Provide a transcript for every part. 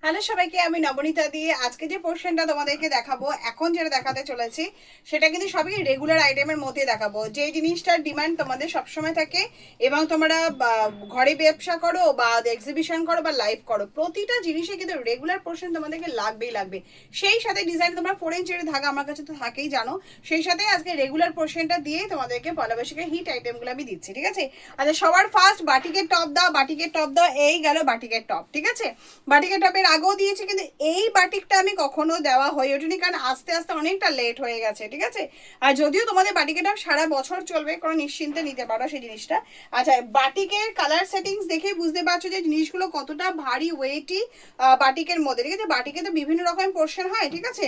Hello সবাইকে, আমি নবনীতা দিয়ে আজকে যে পোর্শনটা তোমাদেরকে দেখাবো, এখন যেটা দেখাতে চলেছি সেটা কিন্তু সবই রেগুলার আইটেমের মধ্যে দেখাবো। যে জিনিসটার ডিমান্ড তোমাদের সবসময় থাকে এবং তোমরা ঘরে ব্যবসা করো বা এক্সিবিশন করো বা লাইভ করো, প্রতিটা জিনিসে কিন্তু রেগুলার পোর্শন তোমাদেরকে লাগবেই লাগবে। সেই সাথে ডিজাইন তোমরা 4 ইঞ্চের ধাগা আমার কাছে তো থাকেই জানো, সেই সাথে আজকে রেগুলার পোর্শনটা দিয়ে তোমাদেরকে পয়লা বৈশাখের হিট আইটেমগুলো আমি দিচ্ছি। ঠিক আছে, আচ্ছা সবার ফার্স্ট বাটিকের টপ দাও, বাটিকের টপ দাও। এই গেল বাটিকের টপ। ঠিক আছে, বাটিকের টপের আগেও দিয়েছি, কিন্তু এই বাটিকটা আমি কখনো দেওয়া হয়ে ওঠেনি, কারণ আস্তে আস্তে অনেকটা লেট হয়ে গেছে। ঠিক আছে, আর যদিও তোমাদের বাটিকের টপ সারা বছর চলবে, কোনো নিশ্চিন্তে নিতে পারো সেই জিনিসটা। আচ্ছা, বাটিকের কালার সেটিংস দেখে বুঝতে পারছো যে জিনিসগুলো কতটা ভারী ওয়েটি বাটিকের মধ্যে। ঠিক আছে, বাটিকে তো বিভিন্ন রকম পোর্শন হয়। ঠিক আছে,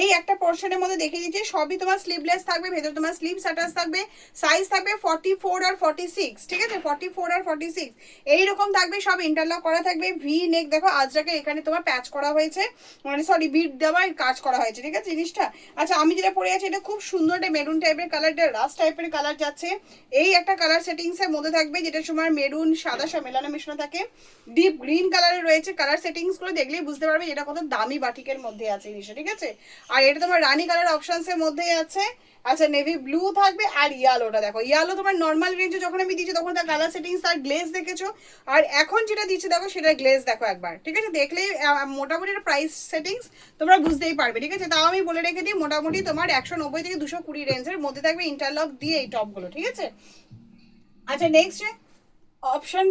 এই একটা পোর্শনের মধ্যে দেখে দিচ্ছি, সবই তোমার স্লিভলেস থাকবে, ভেতরে তোমার স্লিভ অ্যাটাচ থাকবে, সাইজ থাকবে 44 আর 46। ঠিক আছে, 44 আর 46 এইরকম থাকবে, সব ইন্টারলক করা থাকবে। ভি নেক দেখো, আজরাকে এখানে তোমার প্যাচ করা হয়েছে, মানে সরি বিট দেওয়া কাজ করা হয়েছে। ঠিক আছে জিনিসটা। আচ্ছা, আমি যেটা পরে আছি এটা খুব সুন্দর, একটা মেরুন টাইপের কালারটা, রাস্ট টাইপের কালার যাচ্ছে। এই একটা কালার সেটিংস এর মধ্যে থাকবে, যেটা সময় মেরুন সাদা সব মেলানো মেশানো থাকে। ডিপ গ্রিন কালারে রয়েছে। কালার সেটিংস গুলো দেখলেই বুঝতে পারবে এটা কত দামি বাটিকের মধ্যে আছে জিনিসটা। ঠিক আছে, আর এটা তোমার রানী কালার অপশনস এর মধ্যেই আছে। আচ্ছা, নেভি ব্লু থাকবে, আর ইয়ালোটা দেখো, ইয়ালো তোমার নর্মাল রেঞ্জে যখন আমি দিচ্ছি তখন তার কালার সেটিংস আর গ্লেজ দেখেছো, আর এখন যেটা দিচ্ছি দেখো সেটা গ্লেজ দেখো একবার। ঠিক আছে, দেখলেই মোটামুটি একটা প্রাইস সেটিংস তোমরা বুঝতেই পারবে। ঠিক আছে, তাও আমি বলে রেখে দিই মোটামুটি তোমার 190 থেকে 220 রেঞ্জের মধ্যে থাকবে ইন্টারলক দিয়ে এই টপগুলো। ঠিক আছে, আচ্ছা নেক্সট অপশন।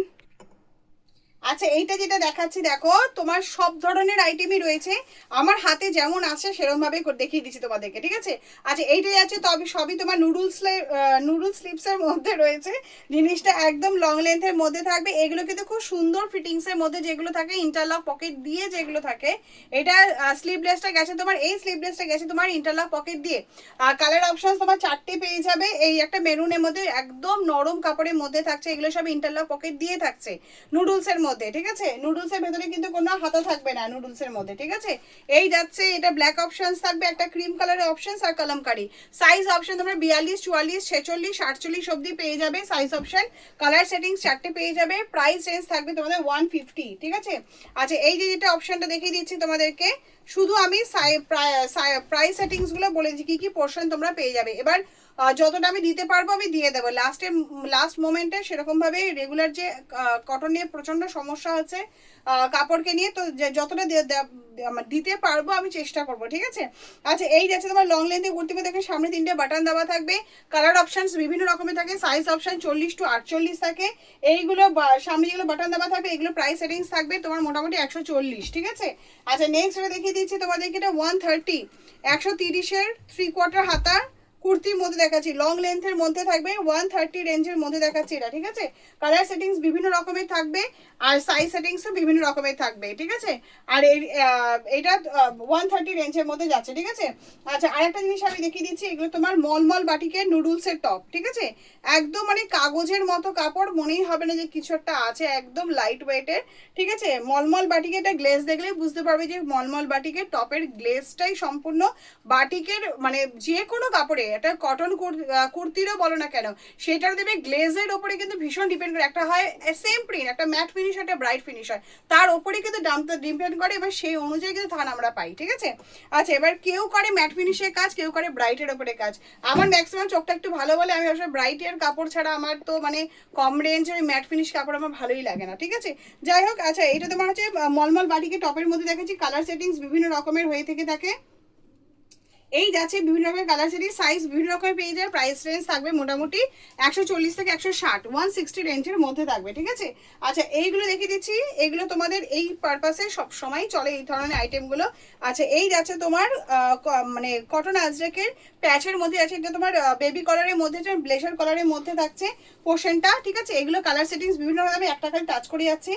আচ্ছা, এইটা যেটা দেখাচ্ছি দেখো, তোমার সব ধরনের আইটেমই রয়েছে, আমার হাতে যেমন আছে সেরকম ভাবে দেখিয়ে দিচ্ছি তোমাদেরকে। ঠিক আছে, আচ্ছা এইটাই আছে, তবে সবই তোমার নুডল স্লিপস এর মধ্যে রয়েছে। জিনিসটা একদম লং লেন্থের মধ্যে থাকবে। এগুলো কিন্তু খুব সুন্দর ফিটিংস এর মধ্যে যেগুলো থাকে, ইন্টারলক পকেট দিয়ে যেগুলো থাকে। এটা স্লিভলেসটা গেছে তোমার, এই স্লিভলেসটা গেছে তোমার ইন্টারলক পকেট দিয়ে। কালার অপশন তোমার 4টে পেয়ে যাবে। এই একটা মেরুনের মধ্যে একদম নরম কাপড়ের মধ্যে থাকছে, এগুলো সব ইন্টারলক পকেট দিয়ে থাকছে নুডলস এর মধ্যে। ঠিক আছে, নুডলস এর ভেতরে কিন্তু কোনো হাতা থাকবে না নুডলস এর মধ্যে। ঠিক আছে, এই যাচ্ছে, এটা ব্ল্যাক অপশনস থাকবে, একটা ক্রিম কালারের অপশনস আর কলমকারি। সাইজ অপশন তোমরা 42, 44, 46, 48 অবধি পেয়ে যাবে সাইজ অপশন। কালার সেটিংস 4টে পেয়ে যাবে। প্রাইস রেঞ্জ থাকবে তোমাদের 150। ঠিক আছে, আচ্ছা এই যে যেটা অপশনটা দেখিয়ে দিচ্ছি তোমাদেরকে, শুধু আমি প্রাইস সেটিংস গুলো বলেছি কি কি পোর্শন তোমরা পেয়ে যাবে। এবার যতটা আমি দিতে পারবো আমি দিয়ে দেবো লাস্ট মোমেন্টে। সেরকম ভাবে রেগুলার যে কটন নিয়ে প্রচন্ড সমস্যা হচ্ছে কাপড়কে নিয়ে, তো যতটা দিতে পারবো আমি চেষ্টা করবো। ঠিক আছে, আচ্ছা এই যাচ্ছে তোমার লং লেন্থে কুর্তি মধ্যে দেখে সামনে 3টে বাটন দেওয়া থাকবে। কালার অপশনস বিভিন্ন রকমের থাকে, সাইজ অপশন 40 to 48 থাকে। এইগুলো সামনে যেগুলো বাটন দেওয়া থাকবে এগুলো প্রাইস সেটিংস থাকবে তোমার মোটামুটি 140। ঠিক আছে, আচ্ছা নেক্সট এটা দেখিয়ে দিচ্ছি তোমাদেরকে, এটা 130, 130-এর 3/4 হাতা কুর্তির মধ্যে দেখাচ্ছি, লং লেন্থের মধ্যে থাকবে, 130 রেঞ্জের মধ্যে দেখাচ্ছি এটা। ঠিক আছে, কালার সেটিংস বিভিন্ন রকমের থাকবে, আর সাইজ সেটিংসও বিভিন্ন রকমের থাকবে। ঠিক আছে, আর এটা 130 রেঞ্জের মধ্যে যাচ্ছে। ঠিক আছে, আচ্ছা আরেকটা জিনিস আমি দেখিয়ে দিচ্ছি, এগুলো তোমার মলমল বাটিকের নুডলসের টপ। ঠিক আছে, একদম মানে কাগজের মতো কাপড়, মনেই হবে না যে কিছু একটা আছে, একদম লাইট ওয়েটের। ঠিক আছে, মলমল বাটিকের এটা গ্লেজ দেখলেই বুঝতে পারবে যে মলমল বাটিকের টপের গ্লেজটাই সম্পূর্ণ বাটিকের, মানে যে কোনো কাপড়ে, এটা কটন কুর্তিরও বলো না কেন, সেটার দেবে গ্লেজের ওপরে কিন্তু ভীষণ ডিপেন্ড করে। একটা হয় সেম প্রিন্ট, একটা ম্যাট ফিনিশ, একটা ব্রাইট ফিনিশ হয়, তার ওপরে কিন্তু দামটা ডিপেন্ড করে, এবার সেই অনুযায়ী কিন্তু ধান আমরা পাই। ঠিক আছে, আচ্ছা এবার কেউ করে ম্যাট ফিনিশের কাজ, কেউ করে ব্রাইটের ওপরে কাজ। আমার ম্যাক্সিমাম চোখটা একটু ভালো বলে আমি আসলে ব্রাইটের কাপড় ছাড়া আমার তো মানে কম রেঞ্জের ম্যাট ফিনিশ কাপড় আমার ভালোই লাগে না। ঠিক আছে, যাই হোক, আচ্ছা এটা তোমার হচ্ছে মলমল বাটিকে টপের মধ্যে দেখেছি, কালার সেটিংস বিভিন্ন রকমের হয়ে থেকে থাকে। এই যাচ্ছে বিভিন্ন রকমের কালার সেটি, সাইজ বিভিন্ন রকমের পেয়ে যায়। প্রাইস রেঞ্জ থাকবে মোটামুটি 140 থেকে 160, 160 রেঞ্জের মধ্যে থাকবে। ঠিক আছে, আচ্ছা এইগুলো দেখিয়ে দিচ্ছি, এগুলো তোমাদের এই পারপাসে সব সময় চলে এই ধরনের আইটেমগুলো। আচ্ছা এই যাচ্ছে তোমার মানে কটন আজরাকের প্যাচের মধ্যে আছে, এটা তোমার বেবি কালারের মধ্যে, ব্লেজার কালারের মধ্যে থাকছে পোর্শনটা। ঠিক আছে, এগুলো কালার সেটিংস বিভিন্ন ভাবে একটা খালি টাচ করে যাচ্ছে।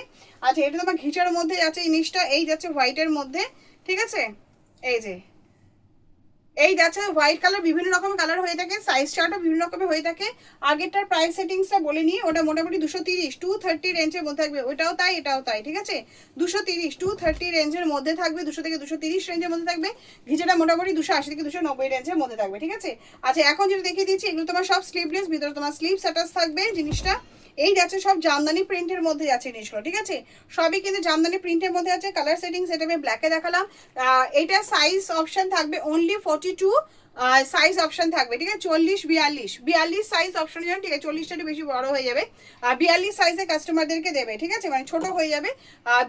আচ্ছা এটা তোমার ঘিচার মধ্যে যাচ্ছে জিনিসটা, এই যাচ্ছে হোয়াইটের মধ্যে। ঠিক আছে, এই যে এই যাচ্ছে হোয়াইট কালার, বিভিন্ন রকমের কালার হয়ে থাকে, সাইজ চার্টও বিভিন্ন রকমের হয়ে থাকে। আগেরটার প্রাইস সেটিংসটা বলে নিই, ওটা মোটামুটি 230, 230 রেঞ্জের মধ্যে থাকবে, ওটাও তাই এটাও তাই। ঠিক আছে, 230, 230 রেঞ্জের মধ্যে থাকবে, 200 থেকে 230 রেঞ্জের মধ্যে থাকবে। ঘিচেটা মোটামুটি 280 থেকে 290 রেঞ্জের মধ্যে থাকবে। ঠিক আছে, আচ্ছা এখন যেটা দেখিয়ে দিচ্ছি, এগুলো তোমার সব স্লিভলেস, ভিতরে তোমার স্লিভস অ্যাটাচ থাকবে জিনিসটা। এই যাচ্ছে সব জামদানি প্রিন্টের মধ্যে যাচ্ছে জিনিসগুলো, ঠিক আছে? সবই কিন্তু জামদানি প্রিন্টের মধ্যে আছে। কালার সেটিং সেটা আমি ব্ল্যাকে দেখালাম। এটা সাইজ অপশন থাকবে অনলি 42 সাইজ অপশন থাকবে, ঠিক আছে? 40 42 সাইজ অপশন যাবে, ঠিক আছে? 40টা একটু বেশি বড় হয়ে যাবে, 42 সাইজে কাস্টমারদেরকে দেবে, ঠিক আছে? মানে ছোট হয়ে যাবে,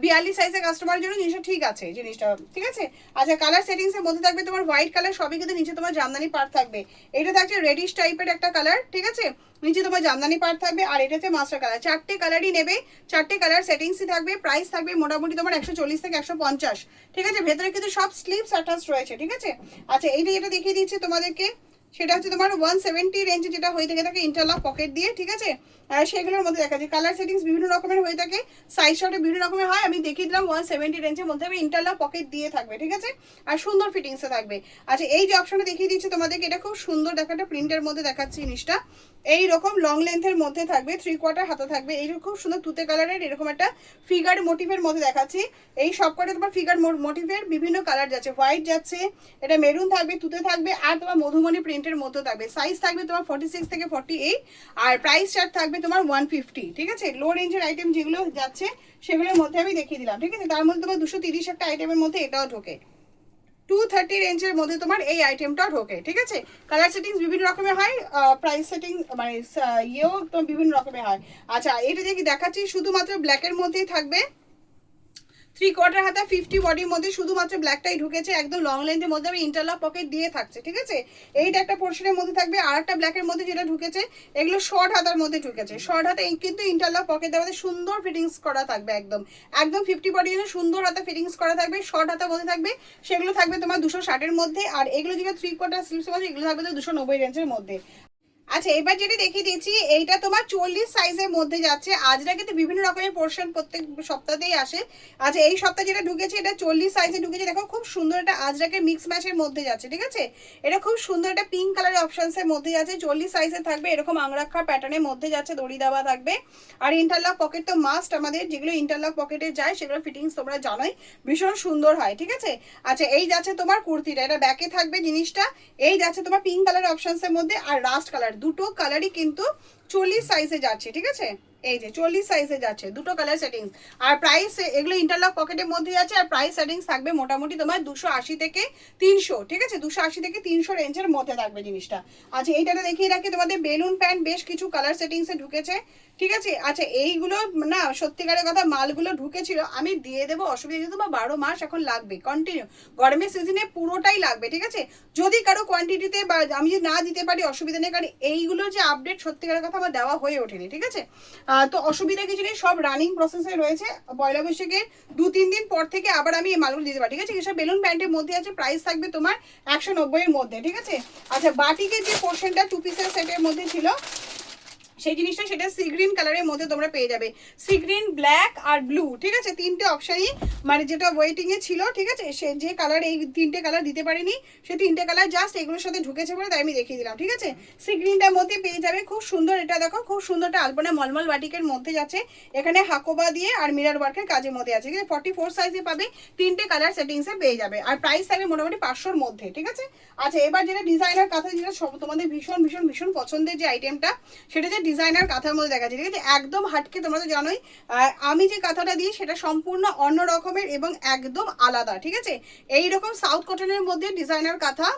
42 সাইজে কাস্টমারের জন্য জিনিসটা ঠিক আছে, জিনিসটা ঠিক আছে। আচ্ছা, কালার সেটিংস এর মধ্যে থাকবে তোমার হোয়াইট কালার, সবই কিন্তু নিচে তোমার জামদানি পার্ট থাকবে। এটা থাকছে রেডিশ টাইপের একটা কালার, ঠিক আছে? নিচে তোমার জামদানি পার্ট থাকবে, আর এটা হচ্ছে মাস্টার কালার। 4টে কালারই নেবে, 4টে কালার সেটিংসই থাকবে। প্রাইস থাকবে মোটামুটি তোমার 140 থেকে 150, ঠিক আছে? ভেতরে কিন্তু সব স্লিভস অ্যাটাচ রয়েছে, ঠিক আছে? আচ্ছা, এইটা যেটা দেখিয়ে দিচ্ছি তোমাদেরকে, সেটা হচ্ছে তোমার 170 রেঞ্জে যেটা হয়ে থেকে থাকে ইন্টারলক পকেট দিয়ে, ঠিক আছে? সেগুলোর মধ্যে দেখা যায় কালার সেটিংস বিভিন্ন রকমের হয়ে থাকে, সাইজ শর্টে বিভিন্ন রকমের হয়। আমি দেখিয়ে দিলাম 170 রেঞ্জের মধ্যে আমি ইন্টারলক পকেট দিয়ে থাকবে, ঠিক আছে? আর সুন্দর ফিটিংসে থাকবে। আচ্ছা, এই যে অপশনটা দেখিয়ে দিচ্ছি তোমাদেরকে, এটা খুব সুন্দর দেখাটা প্রিন্টের মধ্যে দেখাচ্ছি জিনিসটা। এইরকম লং লেন্থের মধ্যে থাকবে, 3/4 হাতা থাকবে। এই খুব সুন্দর তুতে কালারের এরকম একটা ফিগার মোটিভের মধ্যে দেখাচ্ছি। এই সবকটা তোমার ফিগার মোটিভের বিভিন্ন কালার যাচ্ছে, হোয়াইট যাচ্ছে, এটা মেরুন থাকবে, তুতে থাকবে, আর তোমার মধুমণি প্রিন্টের মধ্যে থাকবে। সাইজ থাকবে তোমার 46 থেকে 48, আর প্রাইস চার্ট থাকবে তোমার 150, ঠিক আছে? লো রেঞ্জের আইটেম যেগুলো যাচ্ছে সেগুলোর মধ্যে আমি দেখিয়ে দিলাম, ঠিক আছে? তার মধ্যে তোমার 230 একটা আইটেমের মধ্যে এটাও ঢোকে, 230 রেঞ্জের মধ্যে তোমার এই আইটেমটা ঢোকে, ঠিক আছে? কালার সেটিংস বিভিন্ন রকমের হয়, প্রাইস সেটিং মানে ইয়েও তোমার বিভিন্ন রকমের হয়। আচ্ছা, এটা দেখি দেখাচ্ছি শুধুমাত্র ব্ল্যাকের মধ্যেই থাকবে, 3/4 হাতা 50 বডির মধ্যে শুধুমাত্র ব্ল্যাকটাই ঢুকেছে, একদম লং লেন্থের মধ্যে আমি ইন্টারলক পকেট দিয়ে থাকছে, ঠিক আছে? এইটা একটা পোর্শনের মধ্যে থাকবে। আর একটা ব্ল্যাকের মধ্যে যেটা ঢুকেছে, এগুলো শর্ট হাতার মধ্যে ঢুকেছে। শর্ট হাতে কিন্তু ইন্টারলক পকেট দেওয়াতে সুন্দর ফিটিংস করা থাকবে, একদম একদম 50 বডির জন্য সুন্দর হাতা ফিটিংস করা থাকবে। শর্ট হাতার মধ্যে থাকবে, সেগুলো থাকবে তোমার 260-এর মধ্যে। আর এগুলো যেটা 3/4 স্লিভসের মধ্যে, এগুলো থাকবে 290 রেঞ্জের মধ্যে। আচ্ছা, এবার যেটা দেখিয়ে দিচ্ছি, এইটা তোমার 40 সাইজের মধ্যে যাচ্ছে। আজরা কিন্তু বিভিন্ন রকমের পোর্শন প্রত্যেক সপ্তাহতেই আসে। আচ্ছা, এই সপ্তাহে যেটা ঢুকেছে এটা 40 সাইজে ঢুকেছে। দেখো খুব সুন্দর একটা আজরাকের মিক্স ম্যাচের মধ্যে যাচ্ছে, ঠিক আছে? এটা খুব সুন্দর একটা পিঙ্ক কালারের অপশনসের মধ্যে যাচ্ছে, 40 সাইজে থাকবে, এরকম আংরাক্ষা প্যাটার্নের মধ্যে যাচ্ছে, দড়ি দেওয়া থাকবে। আর ইন্টারলক পকেট তো মাস্ট আমাদের, যেগুলো ইন্টারলক পকেটে যায় সেগুলো ফিটিংস তোমরা জানোই ভীষণ সুন্দর হয়, ঠিক আছে? আচ্ছা, এই যাচ্ছে তোমার কুর্তিটা, এটা ব্যাকে থাকবে জিনিসটা। এই যাচ্ছে তোমার পিঙ্ক কালার অপশনসের মধ্যে, আর রাস্ট কালার, দুটো কালারই কিন্তু 40 সাইজে যাচ্ছে, ঠিক আছে? এই যে 40 সাইজে যাচ্ছে, দুটো কালার সেটিংস। আর প্রাইস এগুলো ইন্টারলক পকেটের মধ্যে যাচ্ছে। আর প্রাইস সেটিংস থাকবে মোটামুটি তোমার 280 থেকে 300, ঠিক আছে? 280 থেকে 300 রেঞ্জের মধ্যে থাকবে জিনিসটা। আচ্ছা, এইটাতে দেখিয়ে রাখি তোমাদের বেলুন প্যান্ট বেশ কিছু কালার সেটিংসে ঢুকেছে, ঠিক আছে? আচ্ছা, এইগুলো না সত্যিকারের কথা মালগুলো ঢুকেছিল, আমি দিয়ে দেবো, অসুবিধা নেই। তোমার 12 মাস এখন লাগবে কন্টিনিউ, গরমের সিজনে পুরোটাই লাগবে, ঠিক আছে? যদি কারো কোয়ান্টিটিতে বা আমি যদি না দিতে পারি অসুবিধা নেই, কারণ এইগুলো যে আপডেট সত্যিকারের কথা আমার দেওয়া হয়ে ওঠেনি, ঠিক আছে? তো অসুবিধা কিছু নেই, সব রানিং প্রসেসে রয়েছে। পয়লা বৈশাখের 2-3 দিন পর থেকে আবার আমি এই মালগুলো দিতে পারি, ঠিক আছে? এসব বেলুন প্যান্টের মধ্যে আছে, প্রাইস থাকবে তোমার 190-এর মধ্যে, ঠিক আছে? আচ্ছা, বাটিকের যে পোর্শনটা 2 পিসের সেটের মধ্যে ছিল সেই জিনিসটা, সেটা সি গ্রিন কালারের মধ্যে তোমরা পেয়ে যাবে। সি গ্রিন, ব্ল্যাক আর ব্লু, ঠিক আছে? তিনটে অপশনই মানে যেটা ওয়েটিং এ ছিল, ঠিক আছে? সে যে কালার, এই তিনটে কালার দিতে পারিনি, সে তিনটে কালার জাস্ট এগুলোর সাথে ঢুকেছে বলে তাই আমি দেখিয়ে দিলাম, ঠিক আছে? সি গ্রিনটার মধ্যে পেয়ে যাবে খুব সুন্দর, এটা দেখো খুব সুন্দরটা আলপনা মলমল বাটিকের মধ্যে যাচ্ছে, এখানে হাকোবা দিয়ে আর মিরর ওয়ার্কের কাজের মধ্যে আছে, ঠিক আছে? 44 সাইজে পাবে, তিনটে কালার সেটিংসে পেয়ে যাবে। আর প্রাইস থাকবে মোটামুটি 500-র মধ্যে, ঠিক আছে? আচ্ছা, এবার যেটা ডিজাইনার কাঁথা, যেটা তোমাদের ভীষণ ভীষণ ভীষণ পছন্দের যে আইটেমটা, সেটা যে ডিজাইনার কাঁথার মধ্যে দেখা যায়, ঠিক আছে? একদম হাটকে, তোমরা তো জানোই আমি যে কাঁথাটা দিই সেটা সম্পূর্ণ অন্য রকমের এবং একদম আলাদা, ঠিক আছে? এইরকম সাউথ কটনের মধ্যে ডিজাইনার কাঁথা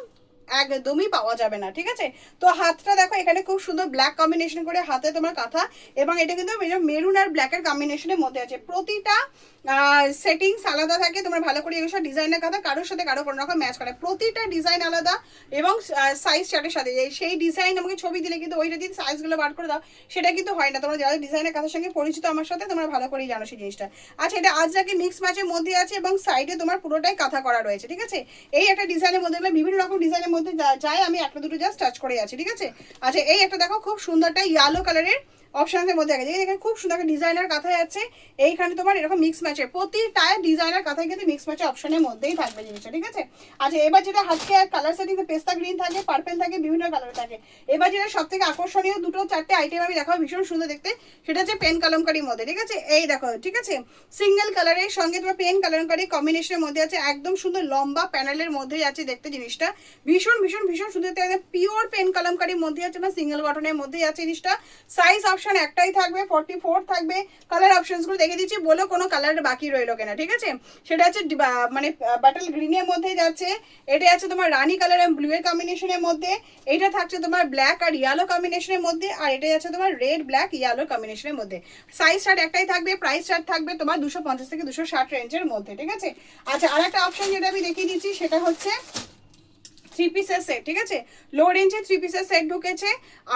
একদমই পাওয়া যাবে না, ঠিক আছে? তো হাতটা দেখো, এখানে খুব সুন্দর ব্ল্যাক কম্বিনেশন করে হাতে তোমার কাঁথা, এবং এটা কিন্তু মেরুন আর ব্ল্যাকের কম্বিনেশনের মধ্যে আছে। প্রতিটা সেটিংস আলাদা থাকে, তোমরা ভালো করে এগুলো ডিজাইনের কাঁথা কারোর সাথে কারো কোনো রকম ম্যাচ করে, প্রতিটা ডিজাইন আলাদা এবং সাইজ চার্টের সাথে। সেই ডিজাইন আমাকে ছবি দিলে কিন্তু ওইটা দিন সাইজগুলো বার করে দাও, সেটা কিন্তু হয় না। তোমরা যারা ডিজাইনের কাঁথার সঙ্গে পরিচিত আমার সাথে, তোমরা ভালো করেই জানো সেই জিনিসটা। আচ্ছা, এটা আজরাকে মিক্স ম্যাচের মধ্যে আছে এবং সাইডে তোমার পুরোটাই কাঁথা করা রয়েছে, ঠিক আছে? এই একটা ডিজাইনের মধ্যে বিভিন্ন রকম ডিজাইনের মধ্যে যায়, আমি একটা দুটো জাস্ট টাচ করে আছি, ঠিক আছে? আচ্ছা, এই একটা দেখো খুব সুন্দরটা ইয়েলো কালারের অপশনের মধ্যে আছে, এখানে খুব সুন্দর একটা ডিজাইনার কাঁথায় আছে। এইখানে তোমার এরকম মিক্স ম্যাচের প্রতিটায় ডিজাইনার কাঁথায় কিন্তু মিক্স ম্যাচের অপশনের মধ্যেই থাকবে জিনিসটা, ঠিক আছে? আচ্ছা, এবার যেটা হাতকে কালার সেটিং, পেস্তা গ্রিন থাকে, পার্পেল থাকে, বিভিন্ন কালার থাকে। এবার যেটা সব থেকে আকর্ষণীয় 2-4টে আইটেম আমি দেখাবো, ভীষণ সুন্দর দেখতে, সেটা হচ্ছে পেন কালামকারির মধ্যে, ঠিক আছে? এই দেখো, ঠিক আছে? সিঙ্গেল কালারের সঙ্গে তোমার পেন কালামকারি কম্বিনেশনের মধ্যে আছে, একদম সুন্দর লম্বা প্যানেলের মধ্যে আছে দেখতে জিনিসটা, ভীষণ ভীষণ ভীষণ সুন্দর। পিওর পেন কালামকারির মধ্যে আছে, বা সিঙ্গেল বাটনের মধ্যে আছে জিনিসটা। সাইজ অপশন একটাই থাকবে, 44 থাকবে। কালার অপশনসগুলো দেখে দিচ্ছি, বলো কোনো কালার বাকি রইলো কিনা, ঠিক আছে। সেটা হচ্ছে মানে বাটল গ্রিনের মধ্যে যাচ্ছে, এটা আছে তোমার রানি কালার এবং ব্লু এর কম্বিনেশনের মধ্যে, এটা থাকছে তোমার ব্ল্যাক আর ইয়েলো কম্বিনেশনের মধ্যে, আর এটা আছে তোমার রেড ব্ল্যাক ইয়েলো কম্বিনেশনের মধ্যে। সাইজ স্টার্ট একটাই থাকবে, প্রাইস স্টার্ট থাকবে তোমার 250 থেকে 260 রেঞ্জের মধ্যে, ঠিক আছে। আচ্ছা, আর একটা অপশন যেটা আমি দেখিয়ে দিচ্ছি সেটা হচ্ছে 3 পিসের সেট, ঠিক আছে। লো রেঞ্জে 3 পিসের সেট ঢুকেছে,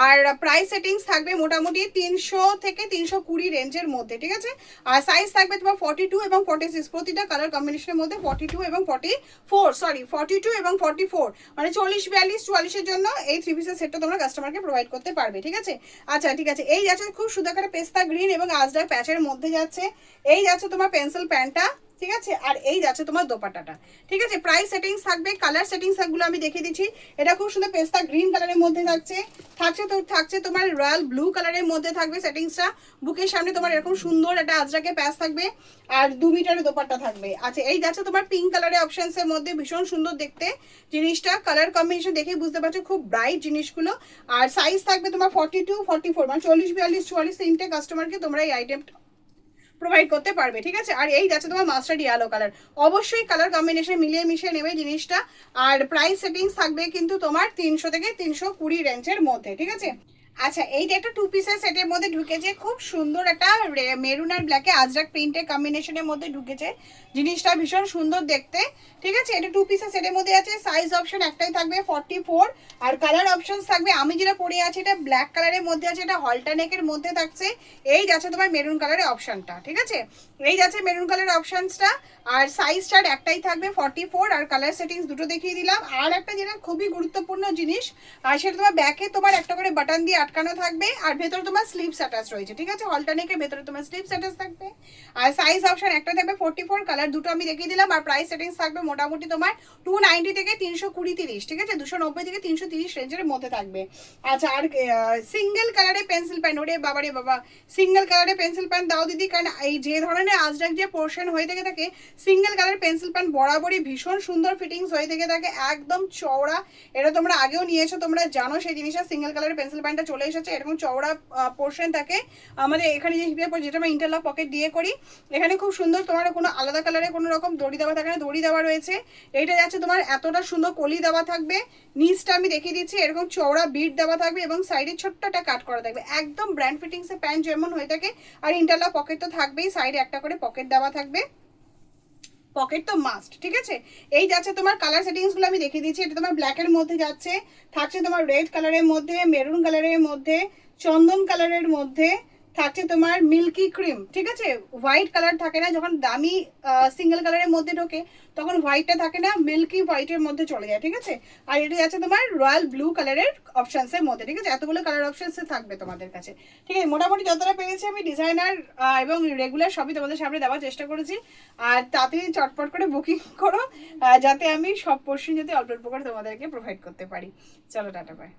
আর প্রাইস সেটিংস থাকবে মোটামুটি 300 থেকে 320 রেঞ্জের মধ্যে, ঠিক আছে। আর সাইজ থাকবে তোমার 42 এবং 46, প্রতিটা কালার কম্বিনেশনের মধ্যে 42 এবং 44, সরি 42 এবং 44, মানে 40 42 44 এর জন্য এই 3 পিসের সেটটা তোমরা কাস্টমারকে প্রোভাইড করতে পারবে, ঠিক আছে। আচ্ছা ঠিক আছে, এই যাচ্ছে খুব সুন্দর করে পেস্তা গ্রিন এবং আজরাক প্যাচের মধ্যে যাচ্ছে, এই যাচ্ছে তোমার পেন্সিল প্যান্টটা, ঠিক আছে। আর এই যাচ্ছে তোমার দোপাট্টাটা, ঠিক আছে। প্রাইস সেটিংস থাকবে, কালার সেটিংস গুলো আমি দেখিয়ে দিচ্ছি। এটা খুব সুন্দর পেস্তা গ্রিন কালারের মধ্যে থাকছে তোমার রয়্যাল ব্লু কালারের মধ্যে থাকবে সেটিংসটা। বুকের সামনে তোমার এরকম সুন্দর একটা আজরাকে প্যাচ থাকবে, আর 2 মিটারের দোপাট্টা থাকবে। আচ্ছা, এই যাচ্ছে তোমার পিঙ্ক কালারের অপশনস এর মধ্যে, ভীষণ সুন্দর দেখতে জিনিসটা, কালার কম্বিনেশন দেখেই বুঝতে পারছো খুব ব্রাইট জিনিসগুলো। আর সাইজ থাকবে তোমার 42 44, মানে 40 42 44 তিনটে কাস্টমারকে তোমরা এই আইটেমটা প্রোভাইড করতে পারবে, ঠিক আছে। আর এই যাচ্ছে তোমার মাস্টার্ড ইয়েলো কালার, অবশ্যই কালার কম্বিনেশন মিলিয়ে মিশিয়ে নেবে জিনিসটা। আর প্রাইস সেটিংস থাকবে কিন্তু তোমার 300 থেকে 320 রেঞ্জের মধ্যে, ঠিক আছে। আচ্ছা, এইটা একটা 2 পিসের সেটের মধ্যে ঢুকেছে, খুব সুন্দর একটা মেরুন আর ব্ল্যাকে আজরাক প্রিন্টের কম্বিনেশনের মধ্যে ঢুকেছে, জিনিসটা ভীষণ সুন্দর দেখতে, ঠিক আছে। এটা 2 পিসের সেটের মধ্যে আছে, সাইজ অপশন একটাই থাকবে 44, আর কালার অপশনস থাকবে, আমি যেটা পরে আছি এটা ব্ল্যাক কালারের মধ্যে আছে, এটা হলটা নেকের মধ্যে থাকছে, এই যাচ্ছে তোমার মেরুন কালারের অপশনটা, ঠিক আছে। এই যাচ্ছে মেরুন কালারের অপশনসটা, আর সাইজ স্টার্ট একটাই থাকবে 44, আর কালার সেটিংস দুটো দেখিয়ে দিলাম। আর একটা যেটা খুবই গুরুত্বপূর্ণ জিনিস, আর সেটা তোমার ব্যাকে তোমার একটা করে বাটন দিয়ে আটকানো থাকবে, আর ভেতরে তোমার স্লিপস অ্যাটাচ রয়েছে, ঠিক আছে। অল্টারনেটের ভেতরে তোমার স্লিপস অ্যাটাচ থাকবে, আর সাইজ অপশন একটা থাকবে 44, কালার দুটো আমি দেখিয়ে দিলাম। আর প্রাইস সেটিংস থাকবে মোটামুটি তোমার 290 থেকে 320 30, ঠিক আছে, 290 থেকে 330 রেঞ্জের মধ্যে থাকবে। আচ্ছা, আর সিঙ্গেল কালারে পেন্সিল প্যান, ওরে বাবারে বাবা, সিঙ্গেল কালারে পেন্সিল প্যান দাও দিদি, কারণ এই যে ধরনের আজরাক যে পোর্শন হয়ে থেকে থাকে, সিঙ্গেল কালার পেন্সিল প্যান বরাবরই ভীষণ সুন্দর ফিটিংস হয়ে থেকে থাকে, একদম চওড়া। এটা তোমরা আগেও নিয়েছো, তোমরা জানো সেই জিনিসটা, সিঙ্গেল কালারের পেন্সিল প্যানটা চলে এসেছে, এরকম চওড়া পোর্শন থাকে আমাদের এখানে, যে হিপের পর যেটা আমরা ইন্টারলক পকেট দিয়ে করি, এখানে খুব সুন্দর তোমার কোনো আলাদা কালারে কোনো রকম দড়ি দেওয়া থাকে না, দড়ি দেওয়া রয়েছে। এইটা যাচ্ছে তোমার এতটা সুন্দর কলি দেওয়া থাকবে, নিচটা আমি দেখিয়ে দিচ্ছি, এরকম চওড়া বিট দেওয়া থাকবে, এবং সাইডে ছোট্ট একটা কাট করা থাকবে, একদম ব্র্যান্ড ফিটিংস এর প্যান্ট যেমন হয়ে থাকে। আর ইন্টারলক পকেট তো থাকবেই, সাইডে একটা করে পকেট দেওয়া থাকবে, পকেট তো মাস্ট, ঠিক আছে। এই যাচ্ছে তোমার কালার সেটিংস গুলো আমি দেখিয়ে দিচ্ছি। এটা তোমার ব্ল্যাক এর মধ্যে যাচ্ছে, থাকছে তোমার রেড কালারের মধ্যে, মেরুন কালারের মধ্যে, চন্দন কালারের মধ্যে, থাকছে তোমার মিল্কি ক্রিম, ঠিক আছে। হোয়াইট কালার থাকে না, যখন দামি সিঙ্গেল কালারের মধ্যে ঢোকে তখন হোয়াইটটা থাকে না, মিল্কি হোয়াইটের মধ্যে চলে যায়, ঠিক আছে। আর এটা যাচ্ছে তোমার রয়্যাল ব্লু কালারের অপশনসের মধ্যে, ঠিক আছে। এতগুলো কালার অপশনস থাকবে তোমাদের কাছে, ঠিক আছে। মোটামুটি যতটা পেরেছি আমি ডিজাইনার এবং রেগুলার সবই তোমাদের সামনে দেওয়ার চেষ্টা করেছি। আর তাড়াতাড়ি চটপট করে বুকিং করো, যাতে আমি সব পোর্শন যাতে অল্প অল্প করে তোমাদেরকে প্রোভাইড করতে পারি। চলো, টাটা, বাই।